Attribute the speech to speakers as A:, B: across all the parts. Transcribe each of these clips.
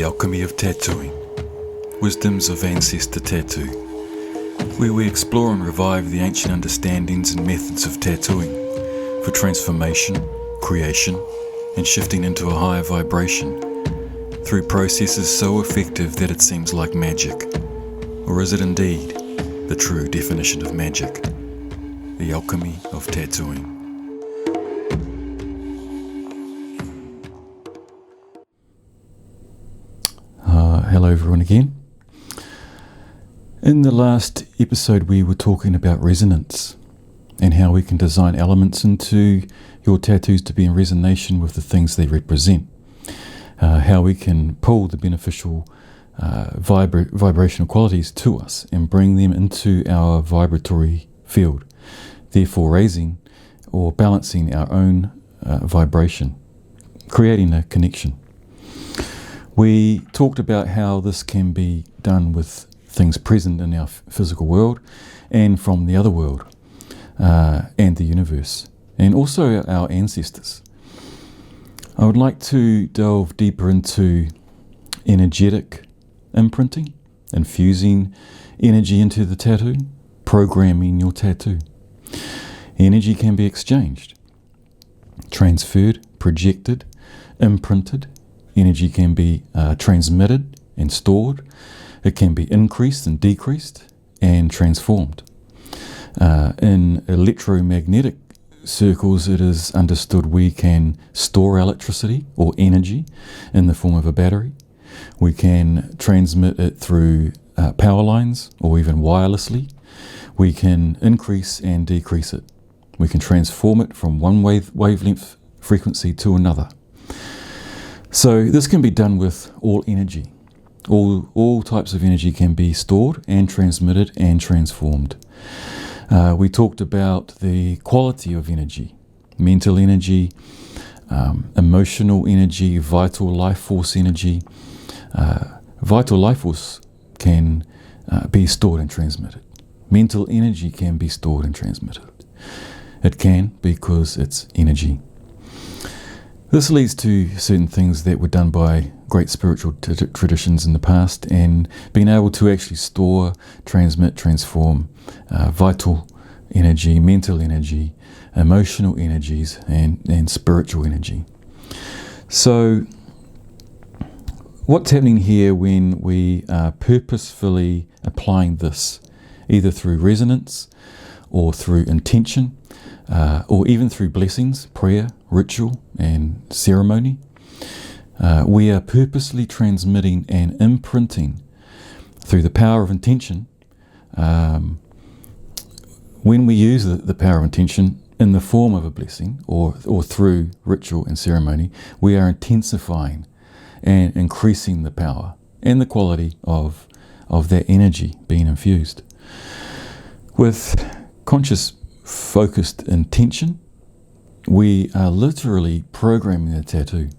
A: Alchemy of Tattooing, Wisdoms of Ancestor Tattoo, where we explore and revive the ancient understandings and methods of tattooing for transformation, creation, and shifting into a higher vibration through processes so effective that it seems like magic. Or is it indeed the true definition of magic? The Alchemy of Tattooing. Hello everyone again. In the last episode we were talking about resonance and how we can design elements into your tattoos to be in resonation with the things they represent. How we can pull the beneficial vibrational qualities to us and bring them into our vibratory field, therefore raising or balancing our own vibration, creating a connection. We talked about how this can be done with things present in our physical world and from the other world and the universe, and also our ancestors. I would like to delve deeper into energetic imprinting, infusing energy into the tattoo, programming your tattoo. Energy can be exchanged, transferred, projected, imprinted. Energy can be transmitted and stored. It can be increased and decreased and transformed. In electromagnetic circles, it is understood we can store electricity or energy in the form of a battery. We can transmit it through power lines or even wirelessly. We can increase and decrease it. We can transform it from one wavelength frequency to another. So this can be done with all energy. All types of energy can be stored and transmitted and transformed. We talked about the quality of energy, mental energy, emotional energy, vital life force energy. Vital life force can be stored and transmitted. Mental energy can be stored and transmitted. It can because it's energy. This leads to certain things that were done by great spiritual traditions in the past, and being able to actually store, transmit, transform vital energy, mental energy, emotional energies, and spiritual energy. So what's happening here when we are purposefully applying this, either through resonance or through intention, or even through blessings, prayer, ritual, and ceremony, we are purposely transmitting and imprinting through the power of intention. When we use the power of intention in the form of a blessing or through ritual and ceremony, we are intensifying and increasing the power and the quality of that energy being infused. With conscious focused intention, we are literally programming the tattoo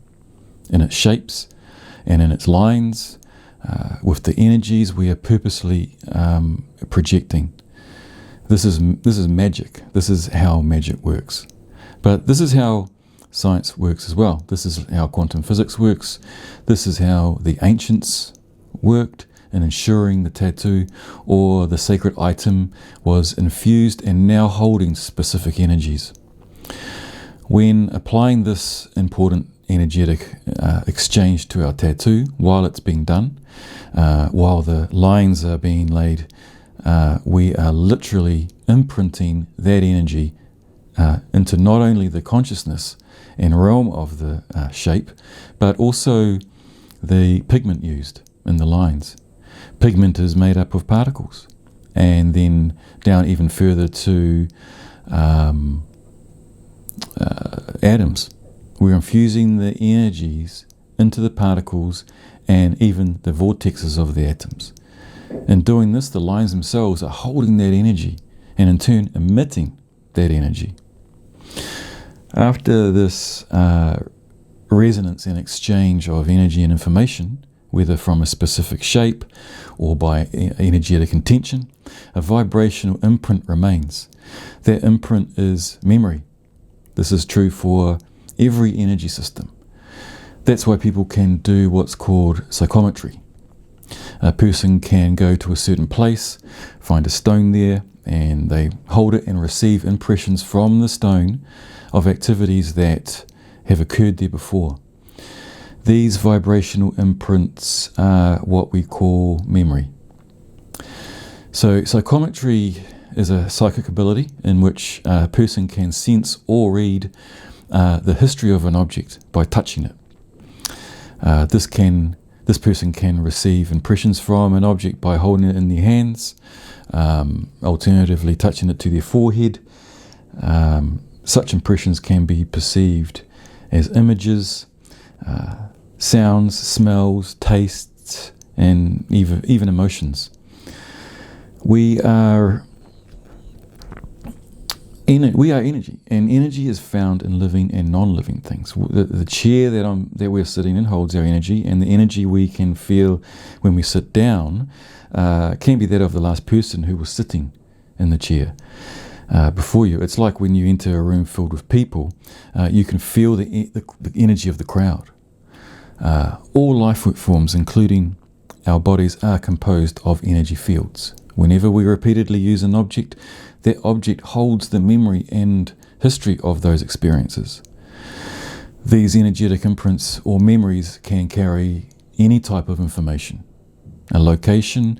A: in its shapes and in its lines. With the energies we are purposely projecting. This is magic. This is how magic works. But this is how science works as well. This is how quantum physics works. This is how the ancients worked in ensuring the tattoo or the sacred item was infused and now holding specific energies. When applying this important energetic exchange to our tattoo while it's being done, while the lines are being laid, we are literally imprinting that energy into not only the consciousness and realm of the shape, but also the pigment used in the lines. Pigment is made up of particles, and then down even further to atoms. We're infusing the energies into the particles and even the vortexes of the atoms. In doing this, the lines themselves are holding that energy and in turn emitting that energy. After this resonance and exchange of energy and information, whether from a specific shape or by energetic intention, a vibrational imprint remains. That imprint is memory. This is true for every energy system. That's why people can do what's called psychometry. A person can go to a certain place, find a stone there, and they hold it and receive impressions from the stone of activities that have occurred there before. These vibrational imprints are what we call memory. So psychometry is a psychic ability in which a person can sense or read the history of an object by touching it. This person can receive impressions from an object by holding it in their hands, alternatively touching it to their forehead. Such impressions can be perceived as images, sounds, smells, tastes, and even emotions. We are energy, and energy is found in living and non-living things. The chair that we're sitting in holds our energy, and the energy we can feel when we sit down can be that of the last person who was sitting in the chair before you. It's like when you enter a room filled with people, you can feel the energy of the crowd. All life forms, including our bodies, are composed of energy fields. Whenever we repeatedly use an object, that object holds the memory and history of those experiences. These energetic imprints or memories can carry any type of information: a location,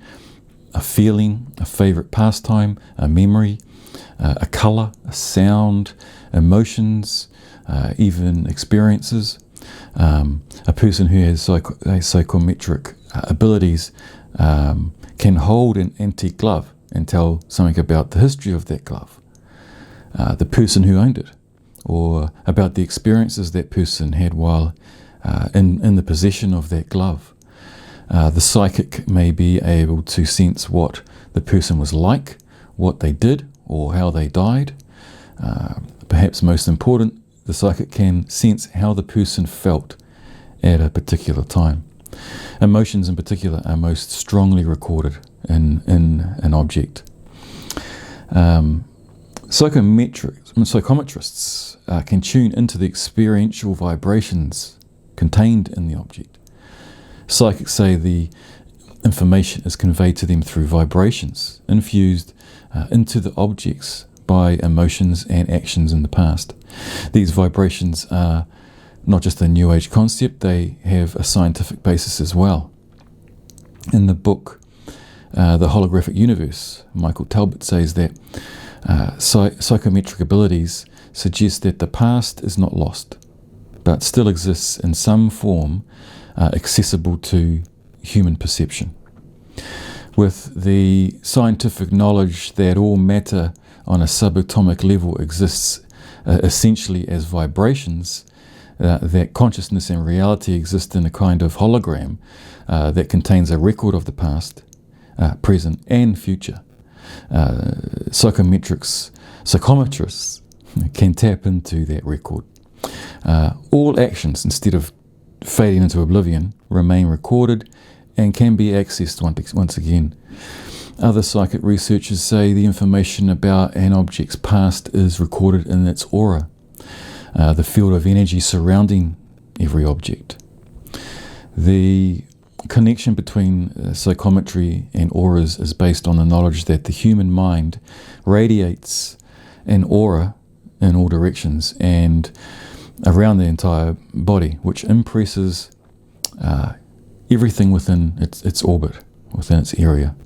A: a feeling, a favorite pastime, a memory, a color, a sound, emotions, even experiences. A person who has psychometric abilities can hold an antique glove and tell something about the history of that glove, the person who owned it, or about the experiences that person had while in the possession of that glove. The psychic may be able to sense what the person was like, what they did, or how they died. Perhaps most important, the psychic can sense how the person felt at a particular time. Emotions in particular are most strongly recorded in an object. Psychometrists can tune into the experiential vibrations contained in the object. Psychics say the information is conveyed to them through vibrations, infused into the objects by emotions and actions in the past. These vibrations are not just a New Age concept, they have a scientific basis as well. In the book, The Holographic Universe, Michael Talbot says that psychometric abilities suggest that the past is not lost, but still exists in some form accessible to human perception. With the scientific knowledge that all matter on a subatomic level exists essentially as vibrations, that consciousness and reality exist in a kind of hologram that contains a record of the past, present, and future. Psychometrists can tap into that record. All actions, instead of fading into oblivion, remain recorded and can be accessed once again. Other psychic researchers say the information about an object's past is recorded in its aura, the field of energy surrounding every object. The connection between psychometry and auras is based on the knowledge that the human mind radiates an aura in all directions and around the entire body, which impresses everything within its orbit, within its area.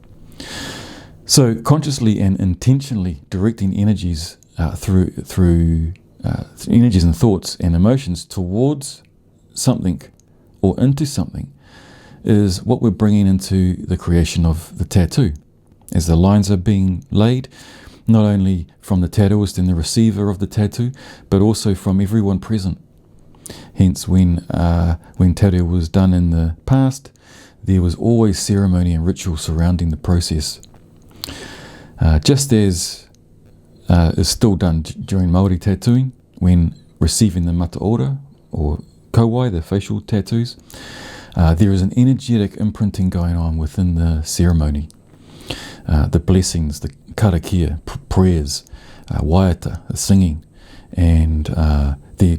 A: So consciously and intentionally directing energies through energies and thoughts and emotions towards something or into something is what we're bringing into the creation of the tattoo. As the lines are being laid, not only from the tattooist and the receiver of the tattoo, but also from everyone present. Hence, when tattoo was done in the past, there was always ceremony and ritual surrounding the process. Just as is still done during Māori tattooing, when receiving the mata ora or kauai, the facial tattoos, there is an energetic imprinting going on within the ceremony. The blessings, the karakia, prayers, waiata, the singing, and the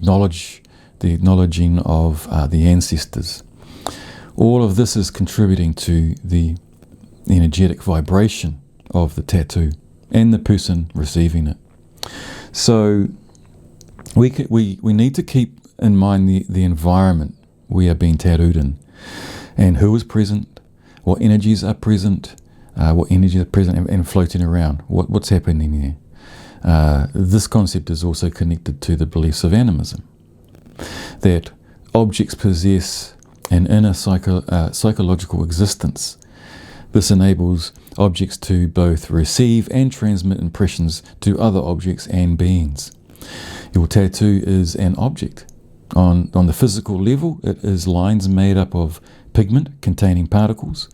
A: the acknowledging of the ancestors. All of this is contributing to the energetic vibration of the tattoo and the person receiving it. So we need to keep in mind the environment we are being tattooed in, and who is present, what energies are present, and floating around, what's happening there. This concept is also connected to the beliefs of animism, that objects possess an inner psychological existence. This enables objects to both receive and transmit impressions to other objects and beings. Your tattoo is an object. On the physical level, it is lines made up of pigment containing particles.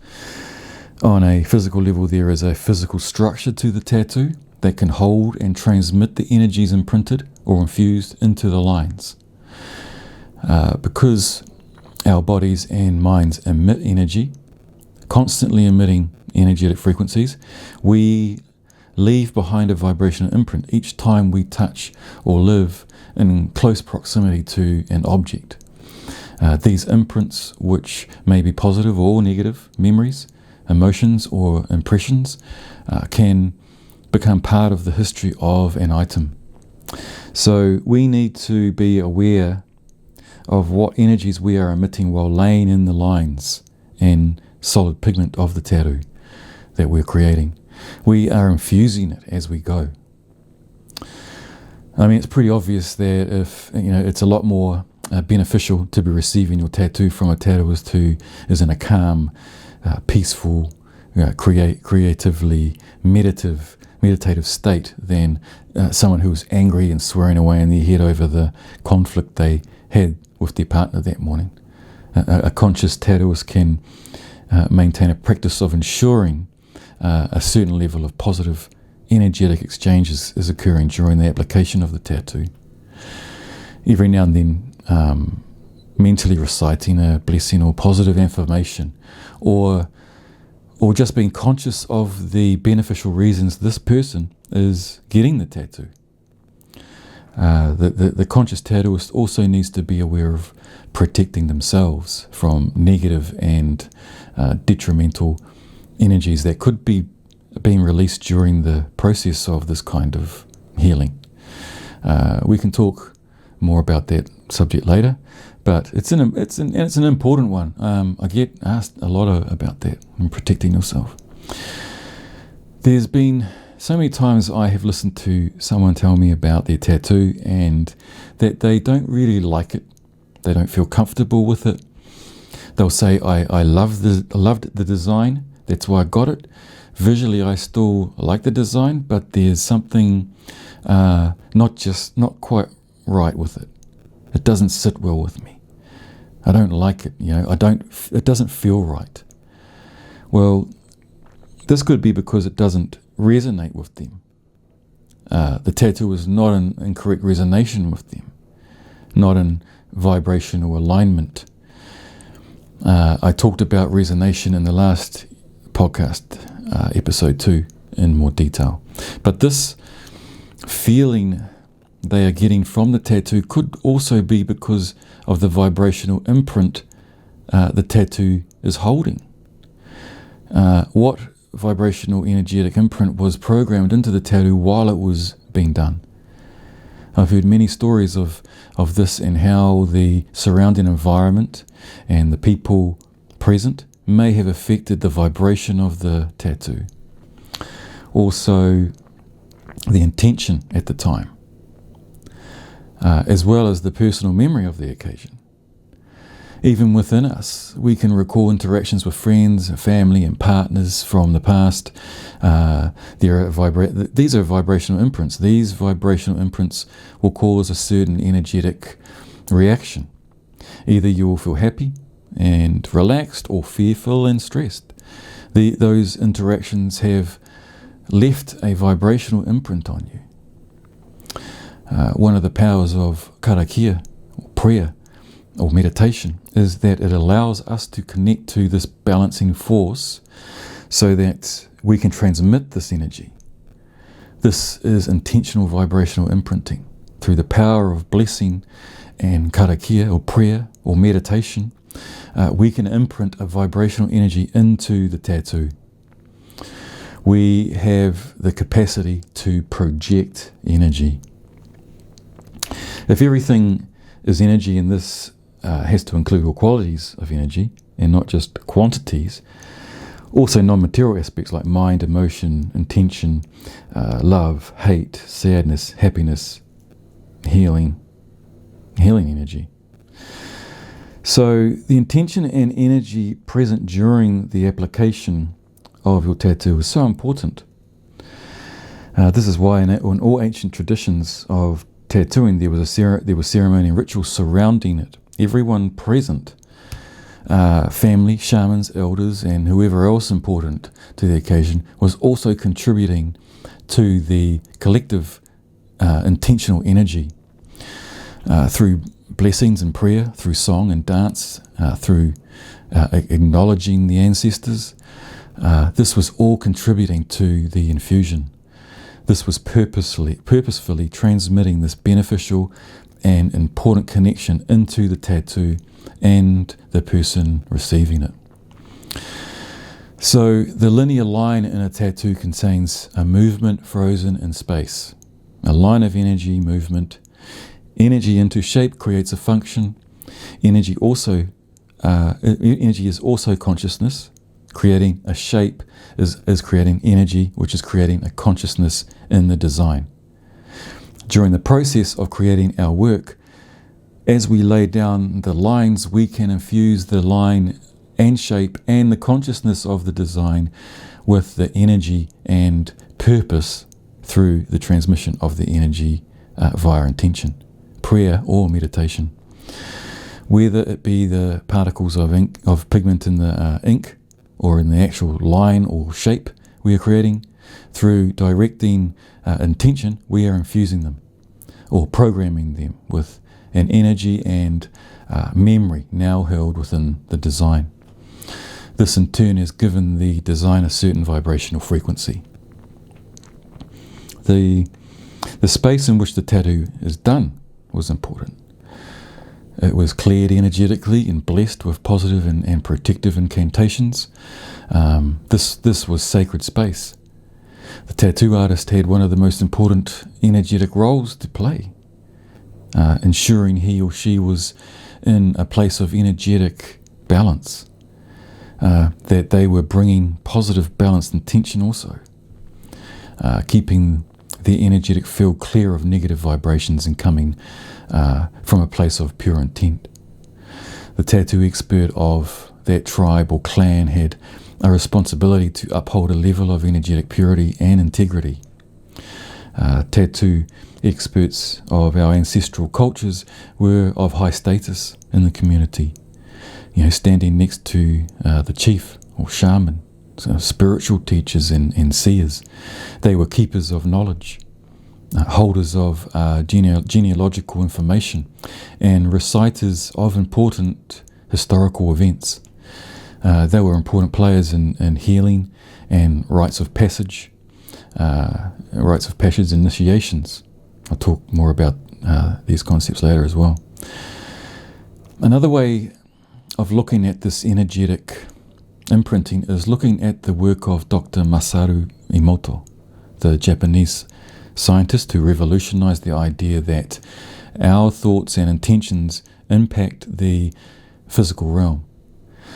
A: On a physical level, there is a physical structure to the tattoo that can hold and transmit the energies imprinted or infused into the lines. Because our bodies and minds emit energy, constantly emitting energetic frequencies, we leave behind a vibrational imprint each time we touch or live in close proximity to an object. These imprints, which may be positive or negative memories, emotions or impressions, can become part of the history of an item. So we need to be aware of what energies we are emitting while laying in the lines and solid pigment of the tattoo that we're creating. We are infusing it as we go. I mean, it's pretty obvious that if, it's a lot more beneficial to be receiving your tattoo from a tattooist who is in a calm, peaceful, creatively meditative state than someone who was angry and swearing away in their head over the conflict they had with their partner that morning. A conscious tattooist can maintain a practice of ensuring a certain level of positive energetic exchanges is occurring during the application of the tattoo. Every now and then, mentally reciting a blessing or positive affirmation, or just being conscious of the beneficial reasons this person is getting the tattoo. The conscious tattooist also needs to be aware of protecting themselves from negative and detrimental energies that could be being released during the process of this kind of healing. We can talk more about that subject later, but it's an important one. I get asked a lot about that and protecting yourself. There's been so many times I have listened to someone tell me about their tattoo and that they don't really like it. They don't feel comfortable with it. They'll say, I loved the design, that's why I got it. Visually, I still like the design, but there's something not quite right with it. It doesn't sit well with me. I don't like it, it doesn't feel right. Well, this could be because it doesn't resonate with them. The tattoo is not in correct resonation with them, not in vibrational alignment. I talked about resonation in the last podcast, episode 2, in more detail. But this feeling they are getting from the tattoo could also be because of the vibrational imprint the tattoo is holding. What vibrational energetic imprint was programmed into the tattoo while it was being done? I've heard many stories of this and how the surrounding environment and the people present may have affected the vibration of the tattoo. Also, the intention at the time, as well as the personal memory of the occasion. Even within us, we can recall interactions with friends, family, and partners from the past. These are vibrational imprints. These vibrational imprints will cause a certain energetic reaction. Either you will feel happy and relaxed, or fearful and stressed. Those interactions have left a vibrational imprint on you. One of the powers of karakia, prayer, or meditation, is that it allows us to connect to this balancing force so that we can transmit this energy. This is intentional vibrational imprinting through the power of blessing and karakia, or prayer, or meditation, we can imprint a vibrational energy into the tattoo. We have the capacity to project energy. If everything is energy, and this has to include all qualities of energy and not just quantities, also non-material aspects like mind, emotion, intention, love, hate, sadness, happiness, healing energy. So the intention and energy present during the application of your tattoo is so important. This is why in all ancient traditions of tattooing there was ceremony and ritual surrounding it. Everyone present, family, shamans, elders, and whoever else important to the occasion, was also contributing to the collective intentional energy through blessings and prayer, through song and dance, through acknowledging the ancestors. This was all contributing to the infusion. This was purposefully transmitting this beneficial and important connection into the tattoo and the person receiving it. So the linear line in a tattoo contains a movement frozen in space. A line of energy movement. Energy into shape creates a function. Energy is also consciousness. Creating a shape is creating energy, which is creating a consciousness in the design. During the process of creating our work, as we lay down the lines, we can infuse the line and shape and the consciousness of the design with the energy and purpose through the transmission of the energy via intention, prayer or meditation. Whether it be the particles of pigment in the ink, or in the actual line or shape we are creating, through directing intention, we are infusing them or programming them with an energy and memory now held within the design. This in turn has given the design a certain vibrational frequency. The space in which the tattoo is done was important. It was cleared energetically and blessed with positive and protective incantations. This was sacred space. The tattoo artist had one of the most important energetic roles to play, ensuring he or she was in a place of energetic balance, that they were bringing positive balanced intention also, keeping the energetic field clear of negative vibrations and coming from a place of pure intent. The tattoo expert of that tribe or clan had a responsibility to uphold a level of energetic purity and integrity. Tattoo experts of our ancestral cultures were of high status in the community, standing next to the chief or shaman, spiritual teachers and seers. They were keepers of knowledge, holders of genealogical information, and reciters of important historical events. They were important players in healing and rites of passage, initiations. I'll talk more about these concepts later as well. Another way of looking at this energetic imprinting is looking at the work of Dr. Masaru Emoto, the Japanese scientist who revolutionized the idea that our thoughts and intentions impact the physical realm.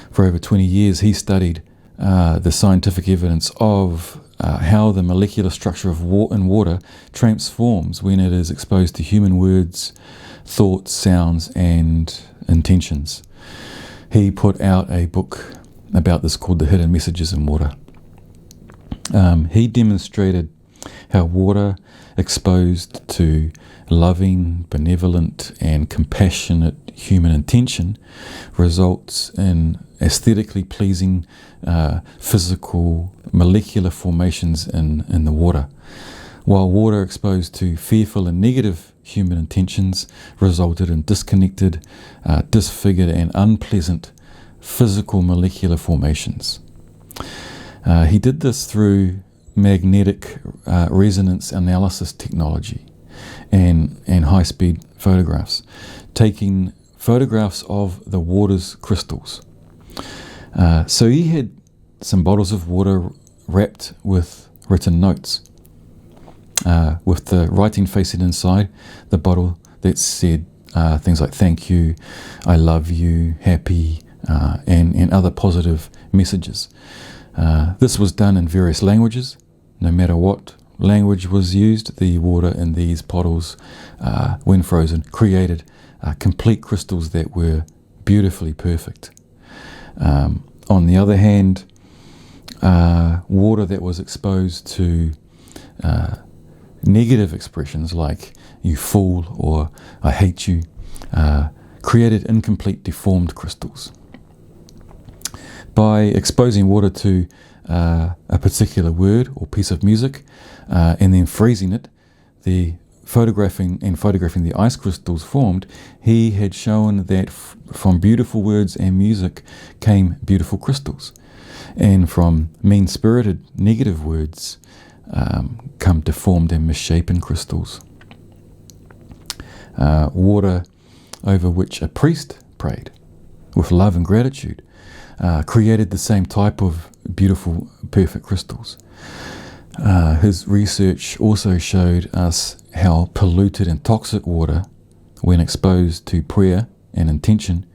A: For over 20 years, he studied the scientific evidence of how the molecular structure of water transforms when it is exposed to human words, thoughts, sounds, and intentions. He put out a book about this called The Hidden Messages in Water. He demonstrated how water exposed to loving, benevolent, and compassionate human intention results in aesthetically pleasing physical molecular formations in the water, while water exposed to fearful and negative human intentions resulted in disconnected, disfigured, and unpleasant physical molecular formations. He did this through magnetic resonance analysis technology and high-speed photographs, taking photographs of the water's crystals. So he had some bottles of water wrapped with written notes, with the writing facing inside the bottle that said things like thank you, I love you, happy, and other positive messages. This was done in various languages. No matter what language was used, the water in these bottles, when frozen, created complete crystals that were beautifully perfect. On the other hand, water that was exposed to negative expressions like you fool or I hate you created incomplete, deformed crystals. By exposing water to a particular word or piece of music and then freezing it, photographing the ice crystals formed, he had shown that from beautiful words and music came beautiful crystals, and from mean-spirited negative words come deformed and misshapen crystals. Water over which a priest prayed with love and gratitude created the same type of beautiful, perfect crystals. His research also showed us how polluted and toxic water, when exposed to prayer and intention,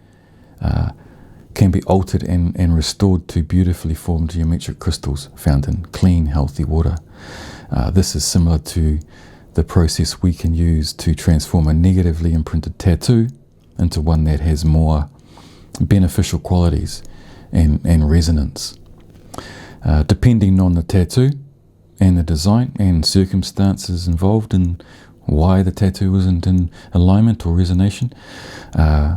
A: can be altered and restored to beautifully formed geometric crystals found in clean, healthy water. This is similar to the process we can use to transform a negatively imprinted tattoo into one that has more beneficial qualities and resonance. Depending on the tattoo and the design and circumstances involved in why the tattoo isn't in alignment or resonation,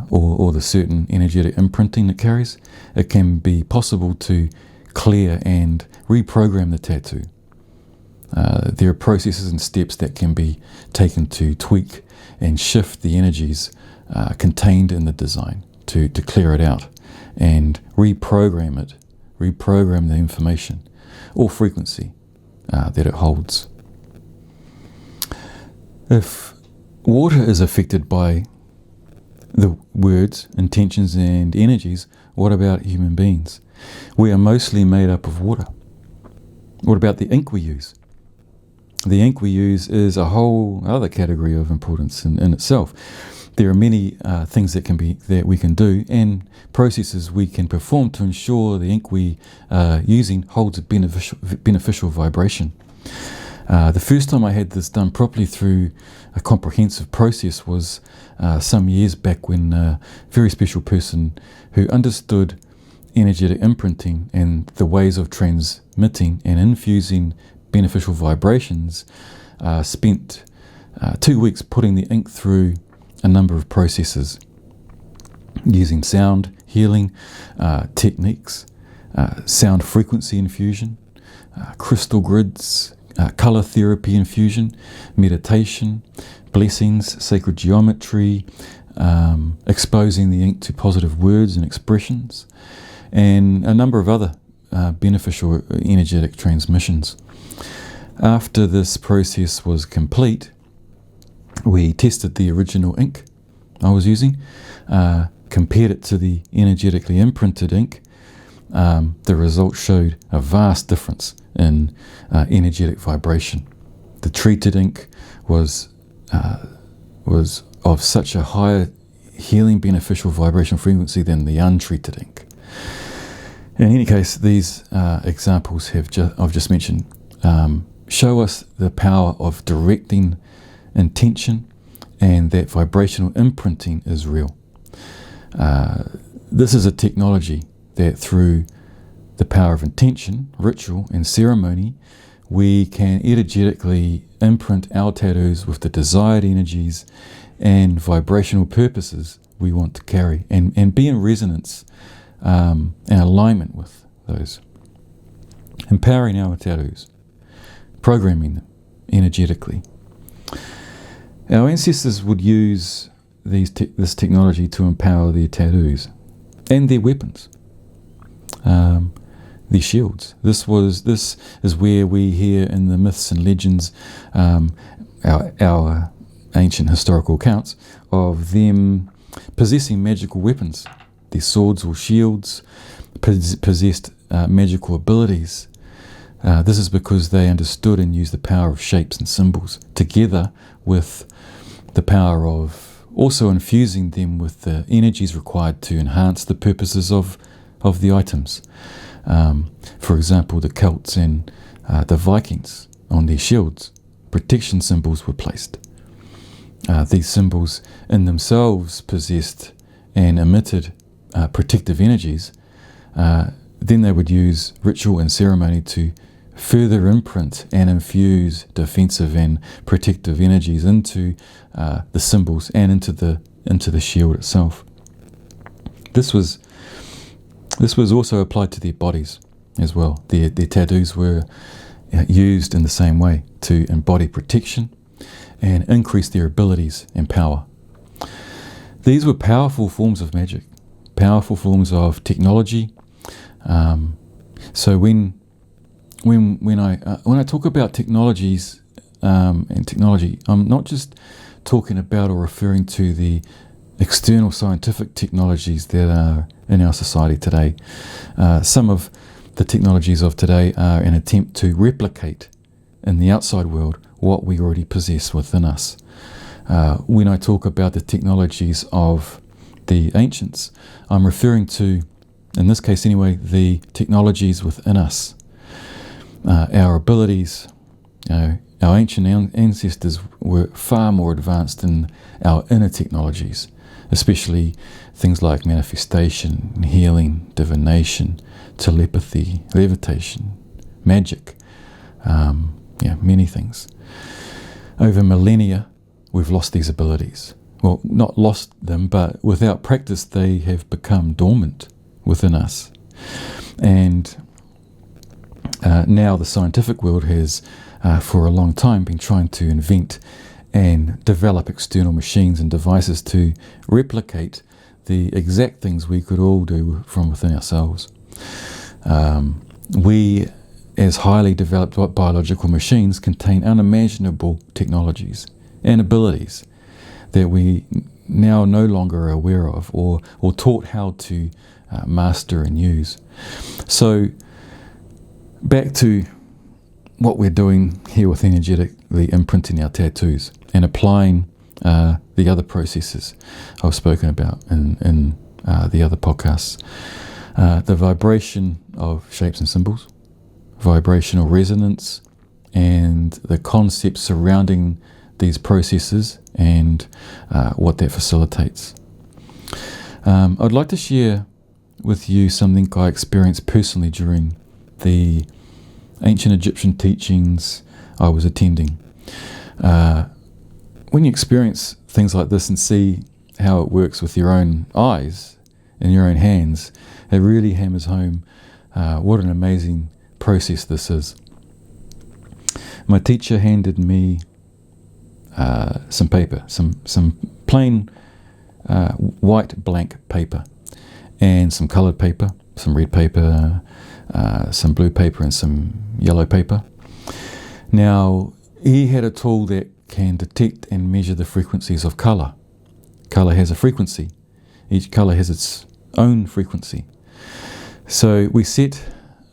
A: or the certain energetic imprinting it carries, it can be possible to clear and reprogram the tattoo. There are processes and steps that can be taken to tweak and shift the energies contained in the design to clear it out and reprogram the information or frequency that it holds. If water is affected by the words, intentions, and energies, what about human beings? We are mostly made up of water. What about the ink we use? The ink we use is a whole other category of importance in itself. There are many things that we can do and processes we can perform to ensure the ink we are using holds a beneficial vibration. The first time I had this done properly through a comprehensive process was some years back, when a very special person who understood energetic imprinting and the ways of transmitting and infusing beneficial vibrations spent 2 weeks putting the ink through a number of processes using sound healing techniques, sound frequency infusion, crystal grids, color therapy infusion, meditation, blessings, sacred geometry, exposing the ink to positive words and expressions, and a number of other beneficial energetic transmissions. After this process was complete, we tested the original ink I was using, compared it to the energetically imprinted ink. The results showed a vast difference in energetic vibration. The treated ink was of such a higher healing beneficial vibrational frequency than the untreated ink. In any case, these examples I've just mentioned show us the power of directing intention, and that vibrational imprinting is real. This is a technology that, through the power of intention, ritual, and ceremony, we can energetically imprint our tattoos with the desired energies and vibrational purposes we want to carry, and be in resonance and alignment with those. Empowering our tattoos, programming them energetically. Our ancestors would use this technology to empower their tattoos and their weapons, their shields. This is where we hear in the myths and legends our ancient historical accounts of them possessing magical weapons. Their swords or shields possessed magical abilities. This is because they understood and used the power of shapes and symbols, together with the power of also infusing them with the energies required to enhance the purposes of the items. For example, the Celts and the Vikings, on their shields, protection symbols were placed. These symbols in themselves possessed and emitted protective energies. Then they would use ritual and ceremony to further imprint and infuse defensive and protective energies into the symbols and into the shield itself. This was also applied to their bodies as well. Their tattoos were used in the same way to embody protection and increase their abilities and power. These were powerful forms of magic, powerful forms of technology. So when I talk about technologies and technology, I'm not just talking about or referring to the external scientific technologies that are in our society today. Some of the technologies of today are an attempt to replicate in the outside world what we already possess within us. When I talk about the technologies of the ancients, I'm referring to, in this case anyway, the technologies within us. Our abilities, our ancient ancestors were far more advanced in our inner technologies, especially things like manifestation, healing, divination, telepathy, levitation, magic, many things. Over millennia, we've lost these abilities. Well, not lost them, but without practice, they have become dormant within us. And now the scientific world has, for a long time, been trying to invent and develop external machines and devices to replicate the exact things we could all do from within ourselves. We, as highly developed biological machines, contain unimaginable technologies and abilities that we now no longer are aware of or taught how to master and use. So back to what we're doing here with energetically imprinting our tattoos and applying the other processes I've spoken about in the other podcasts. The vibration of shapes and symbols, vibrational resonance, and the concepts surrounding these processes and what that facilitates. I'd like to share with you something I experienced personally during the ancient Egyptian teachings I was attending. When you experience things like this and see how it works with your own eyes and your own hands, it really hammers home what an amazing process this is. My teacher handed me some paper, some plain white blank paper, and some coloured paper, some red paper, some blue paper, and some yellow paper. Now, he had a tool that can detect and measure the frequencies of colour. Colour has a frequency. Each colour has its own frequency. So we set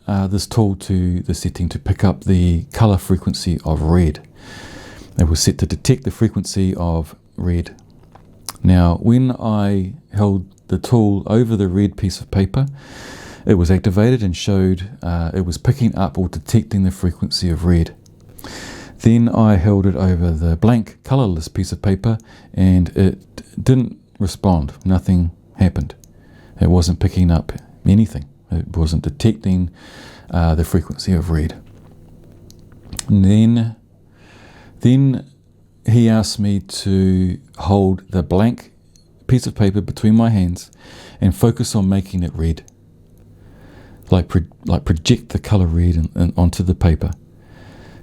A: this tool to the setting to pick up the colour frequency of red. It was set to detect the frequency of red. Now, when I held the tool over the red piece of paper, it was activated and showed it was picking up or detecting the frequency of red. Then I held it over the blank, colourless piece of paper, and it didn't respond. Nothing happened. It wasn't picking up anything. It wasn't detecting the frequency of red. And then he asked me to hold the blank piece of paper between my hands and focus on making it red. Like project the colour red onto the paper.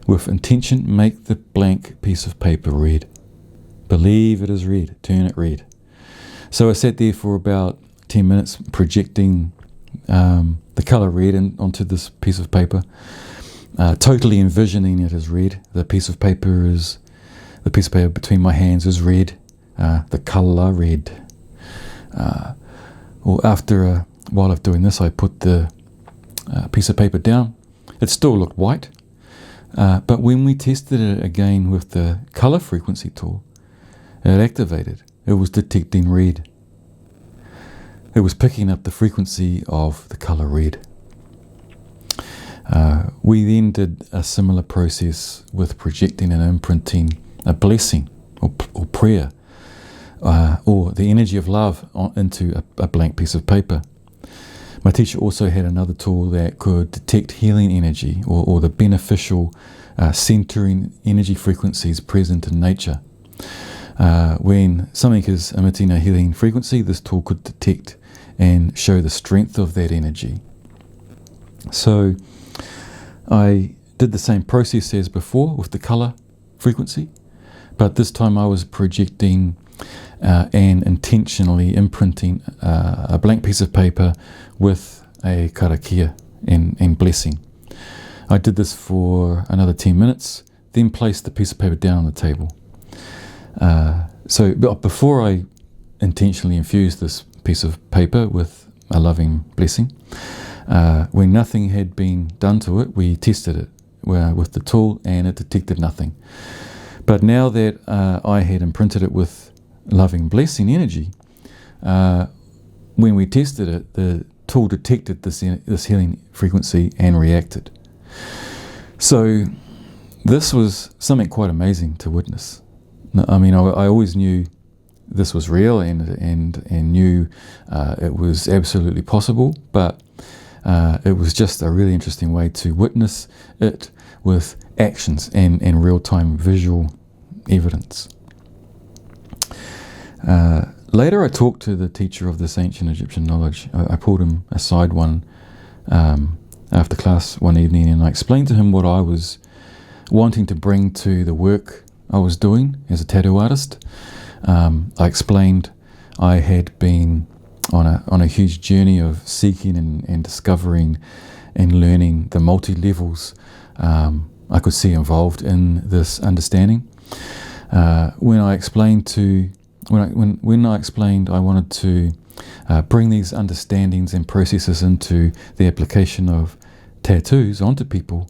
A: With intention, make the blank piece of paper red. Believe it is red. Turn it red. So I sat there for about 10 minutes projecting the colour red onto this piece of paper, totally envisioning it as red. The piece of paper is the piece of paper between my hands is red, the colour red. Or after while of doing this, I put the piece of paper down. It still looked white, but when we tested it again with the colour frequency tool, it activated. It was detecting red. It was picking up the frequency of the colour red. We then did a similar process with projecting and imprinting a blessing or prayer or the energy of love into a blank piece of paper. My teacher also had another tool that could detect healing energy or the beneficial centering energy frequencies present in nature. When something is emitting a healing frequency, this tool could detect and show the strength of that energy. So I did the same process as before with the colour frequency, but this time I was projecting and intentionally imprinting a blank piece of paper with a karakia and blessing. I did this for another 10 minutes, then placed the piece of paper down on the table. But before I intentionally infused this piece of paper with a loving blessing, when nothing had been done to it, we tested it with the tool and it detected nothing. But now that I had imprinted it with loving blessing energy, when we tested it, the tool detected this healing frequency and reacted. So this was something quite amazing to witness. I mean, I always knew this was real and knew it was absolutely possible, but it was just a really interesting way to witness it with actions and real-time visual evidence. Later I talked to the teacher of this ancient Egyptian knowledge. I pulled him aside after class one evening, and I explained to him what I was wanting to bring to the work I was doing as a tattoo artist. I explained I had been on a huge journey of seeking and discovering and learning the multi-levels I could see involved in this understanding. When I explained I wanted to bring these understandings and processes into the application of tattoos onto people,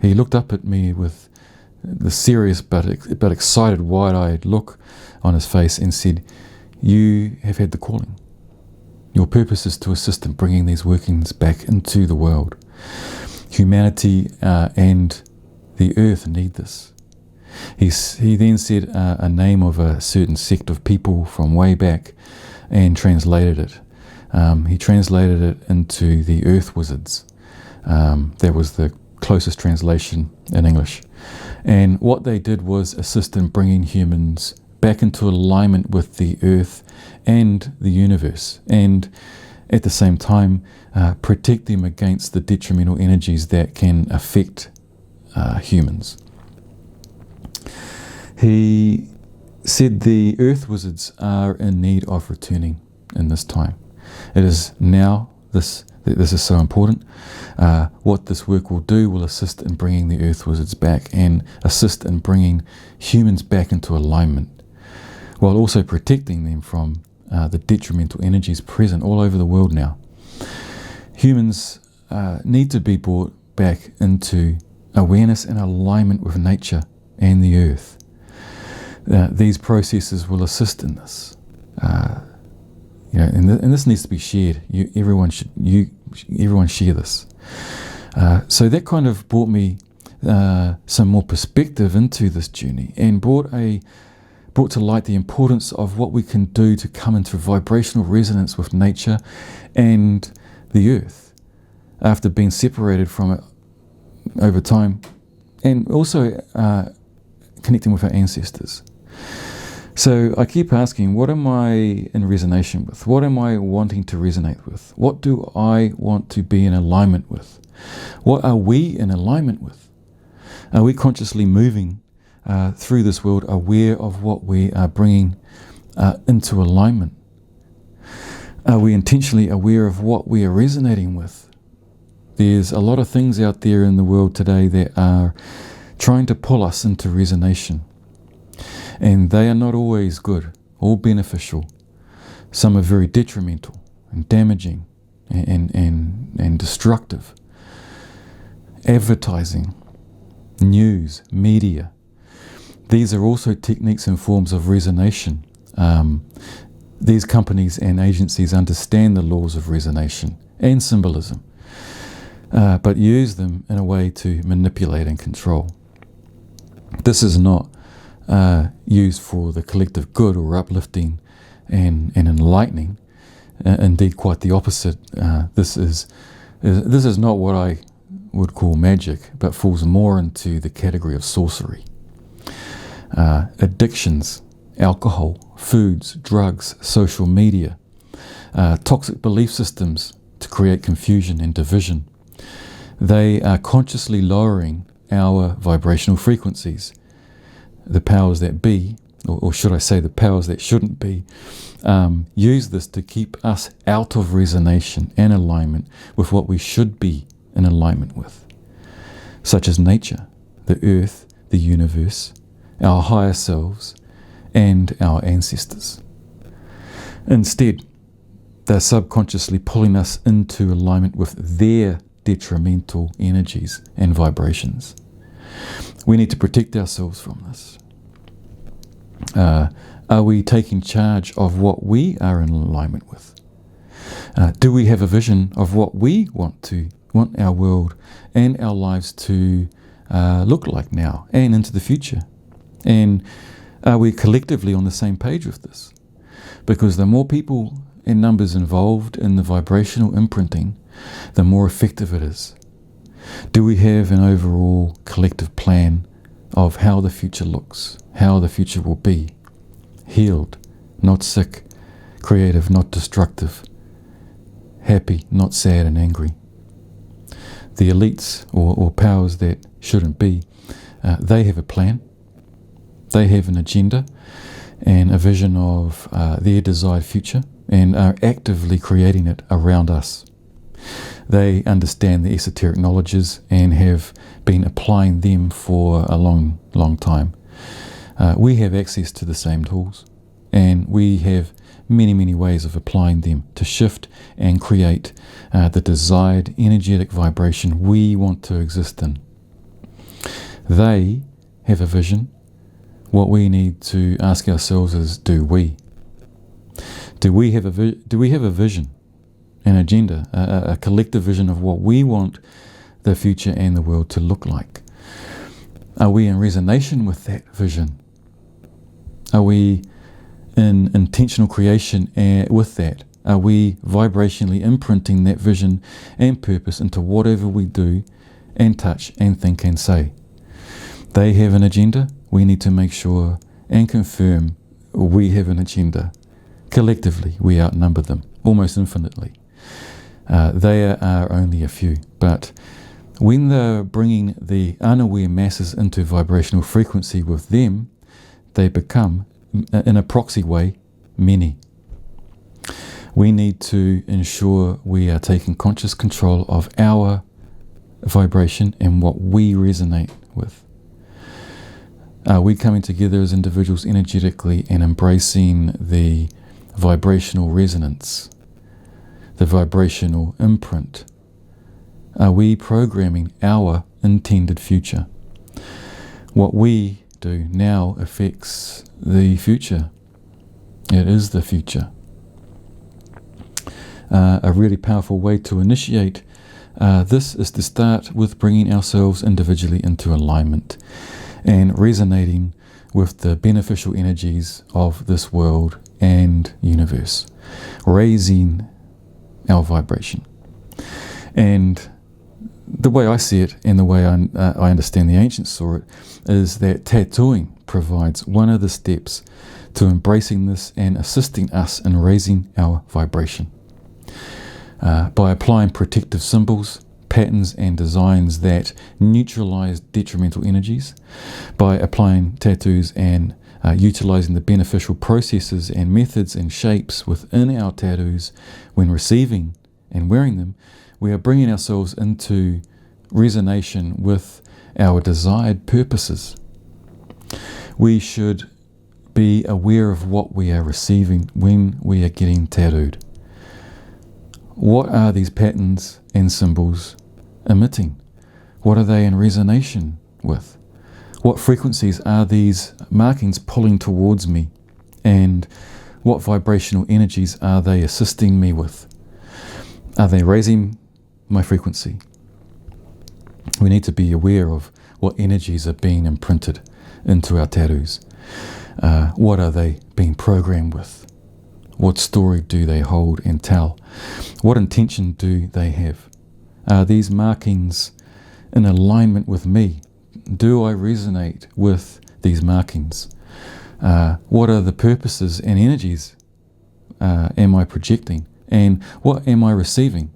A: he looked up at me with the serious but excited wide-eyed look on his face and said, "You have had the calling. Your purpose is to assist in bringing these workings back into the world. Humanity and the earth need this." He then said a name of a certain sect of people from way back and translated it. He translated it into the Earth Wizards. That was the closest translation in English. And what they did was assist in bringing humans back into alignment with the Earth and the universe, and at the same time protect them against the detrimental energies that can affect humans. He said the Earth Wizards are in need of returning in this time. It is now, this is so important. What this work will do will assist in bringing the Earth Wizards back and assist in bringing humans back into alignment, while also protecting them from the detrimental energies present all over the world now. Humans need to be brought back into awareness and alignment with nature and the earth. These processes will assist in this. And this needs to be shared. Everyone share this. So that kind of brought me some more perspective into this journey, and brought to light the importance of what we can do to come into vibrational resonance with nature and the earth after being separated from it over time, and also connecting with our ancestors. So I keep asking, what am I in resonation with? What am I wanting to resonate with? What do I want to be in alignment with? What are we in alignment with? Are we consciously moving through this world, aware of what we are bringing into alignment? Are we intentionally aware of what we are resonating with? There's a lot of things out there in the world today that are trying to pull us into resonation. And they are not always good or beneficial. Some are very detrimental and damaging and destructive. Advertising, news, media. These are also techniques and forms of resonation. These companies and agencies understand the laws of resonation and symbolism, but use them in a way to manipulate and control. This is not used for the collective good or uplifting and enlightening. Indeed, quite the opposite. This is not what I would call magic, but falls more into the category of sorcery. Addictions, alcohol, foods, drugs, social media, toxic belief systems to create confusion and division. They are consciously lowering our vibrational frequencies. The powers that be, or should I say the powers that shouldn't be, use this to keep us out of resonation and alignment with what we should be in alignment with, such as nature, the earth, the universe, our higher selves, and our ancestors. Instead, they're subconsciously pulling us into alignment with their detrimental energies and vibrations. We need to protect ourselves from this. Are we taking charge of what we are in alignment with? Do we have a vision of what we want our world and our lives to look like now and into the future? And are we collectively on the same page with this? Because the more people and numbers involved in the vibrational imprinting, the more effective it is. Do we have an overall collective plan of how the future looks, how the future will be? Healed, not sick, creative, not destructive, happy, not sad and angry. The elites or powers that shouldn't be, they have a plan, they have an agenda and a vision of their desired future and are actively creating it around us. They understand the esoteric knowledges and have been applying them for a long, long time. We have access to the same tools, and we have many, many ways of applying them to shift and create the desired energetic vibration we want to exist in. They have a vision. What we need to ask ourselves is, do we? Do we have a vision, an agenda, a collective vision of what we want the future and the world to look like? Are we in resonation with that vision? Are we in intentional creation with that? Are we vibrationally imprinting that vision and purpose into whatever we do and touch and think and say? They have an agenda. We need to make sure and confirm we have an agenda. Collectively, we outnumber them almost infinitely. They are only a few, but when they're bringing the unaware masses into vibrational frequency with them, they become, in a proxy way, many. We need to ensure we are taking conscious control of our vibration and what we resonate with. Are we coming together as individuals energetically and embracing the vibrational resonance, the vibrational imprint? Are we programming our intended future? What we do now affects the future. It is the future. A really powerful way to initiate this is to start with bringing ourselves individually into alignment and resonating with the beneficial energies of this world and universe, raising our vibration. And the way I see it and the way I understand the ancients saw it is that tattooing provides one of the steps to embracing this and assisting us in raising our vibration. By applying protective symbols, patterns and designs that neutralize detrimental energies, by applying tattoos and utilizing the beneficial processes and methods and shapes within our tattoos when receiving and wearing them, we are bringing ourselves into resonation with our desired purposes. We should be aware of what we are receiving when we are getting tattooed. What are these patterns and symbols emitting? What are they in resonation with? What frequencies are these markings pulling towards me? And what vibrational energies are they assisting me with? Are they raising my frequency? We need to be aware of what energies are being imprinted into our tattoos. What are they being programmed with? What story do they hold and tell? What intention do they have? Are these markings in alignment with me? Do I resonate with these markings? What are the purposes and energies am I projecting? And what am I receiving?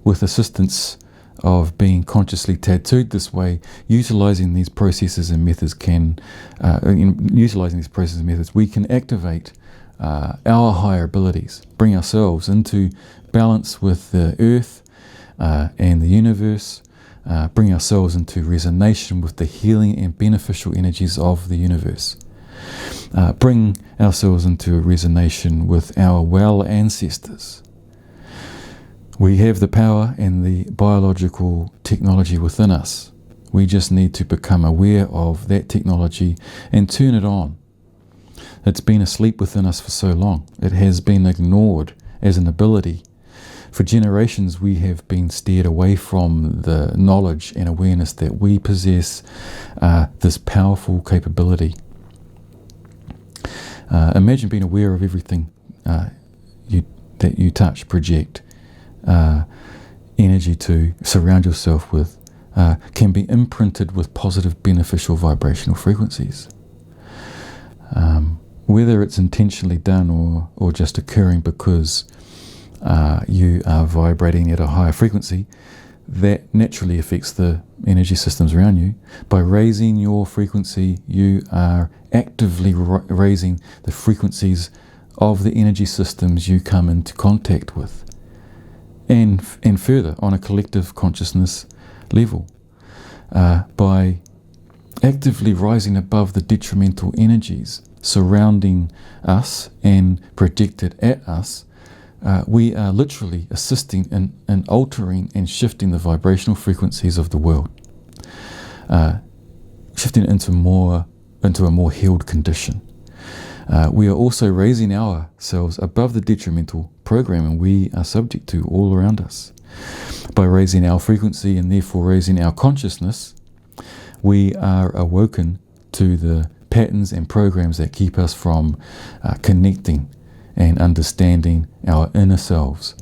A: With assistance of being consciously tattooed this way, utilizing these processes and methods we can activate our higher abilities, bring ourselves into balance with the earth and the universe, bring ourselves into resonation with the healing and beneficial energies of the universe, bring ourselves into resonation with our well ancestors. We have the power and the biological technology within us. We just need to become aware of that technology and turn it on. It's been asleep within us for so long. It has been ignored as an ability. For generations, we have been steered away from the knowledge and awareness that we possess this powerful capability. Imagine being aware of everything that you touch, project, energy to surround yourself with, can be imprinted with positive, beneficial vibrational frequencies. Whether it's intentionally done or just occurring because you are vibrating at a higher frequency, that naturally affects the energy systems around you. By raising your frequency, you are actively raising the frequencies of the energy systems you come into contact with, and further on a collective consciousness level. By actively rising above the detrimental energies surrounding us and projected at us, we are literally assisting in altering and shifting the vibrational frequencies of the world, shifting it into a more healed condition. We are also raising ourselves above the detrimental programming we are subject to all around us. By raising our frequency and therefore raising our consciousness, we are awoken to the patterns and programs that keep us from connecting and understanding our inner selves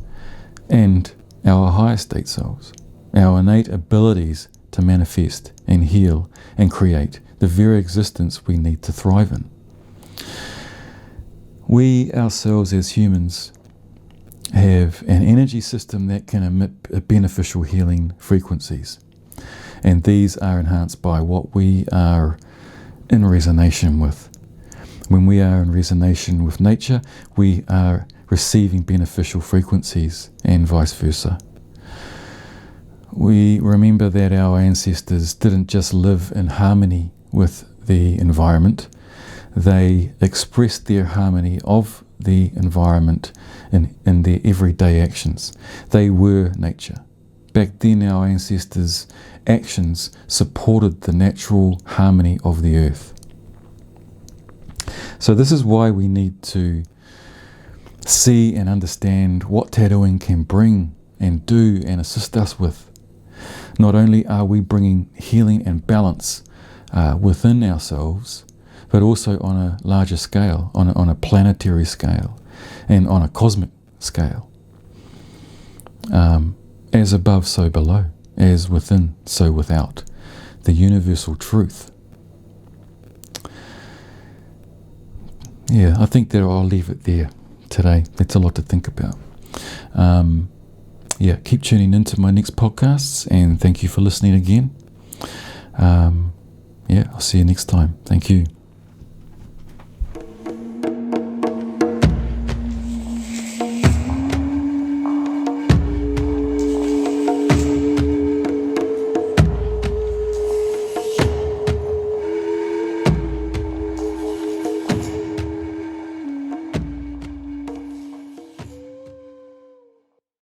A: and our higher state selves, our innate abilities to manifest and heal and create the very existence we need to thrive in. We ourselves as humans have an energy system that can emit beneficial healing frequencies, and these are enhanced by what we are in resonation with. When we are in resonation with nature, we are receiving beneficial frequencies and vice versa. We remember that our ancestors didn't just live in harmony with the environment, they expressed their harmony of the environment in their everyday actions. They were nature. Back then, our ancestors' actions supported the natural harmony of the earth. So this is why we need to see and understand what tattooing can bring and do and assist us with. Not only are we bringing healing and balance within ourselves, but also on a larger scale, on a planetary scale, and on a cosmic scale. As above, so below. As within, so without. The universal truth. Yeah, I think that I'll leave it there today. That's a lot to think about. Keep tuning into my next podcasts, and thank you for listening again. I'll see you next time. Thank you.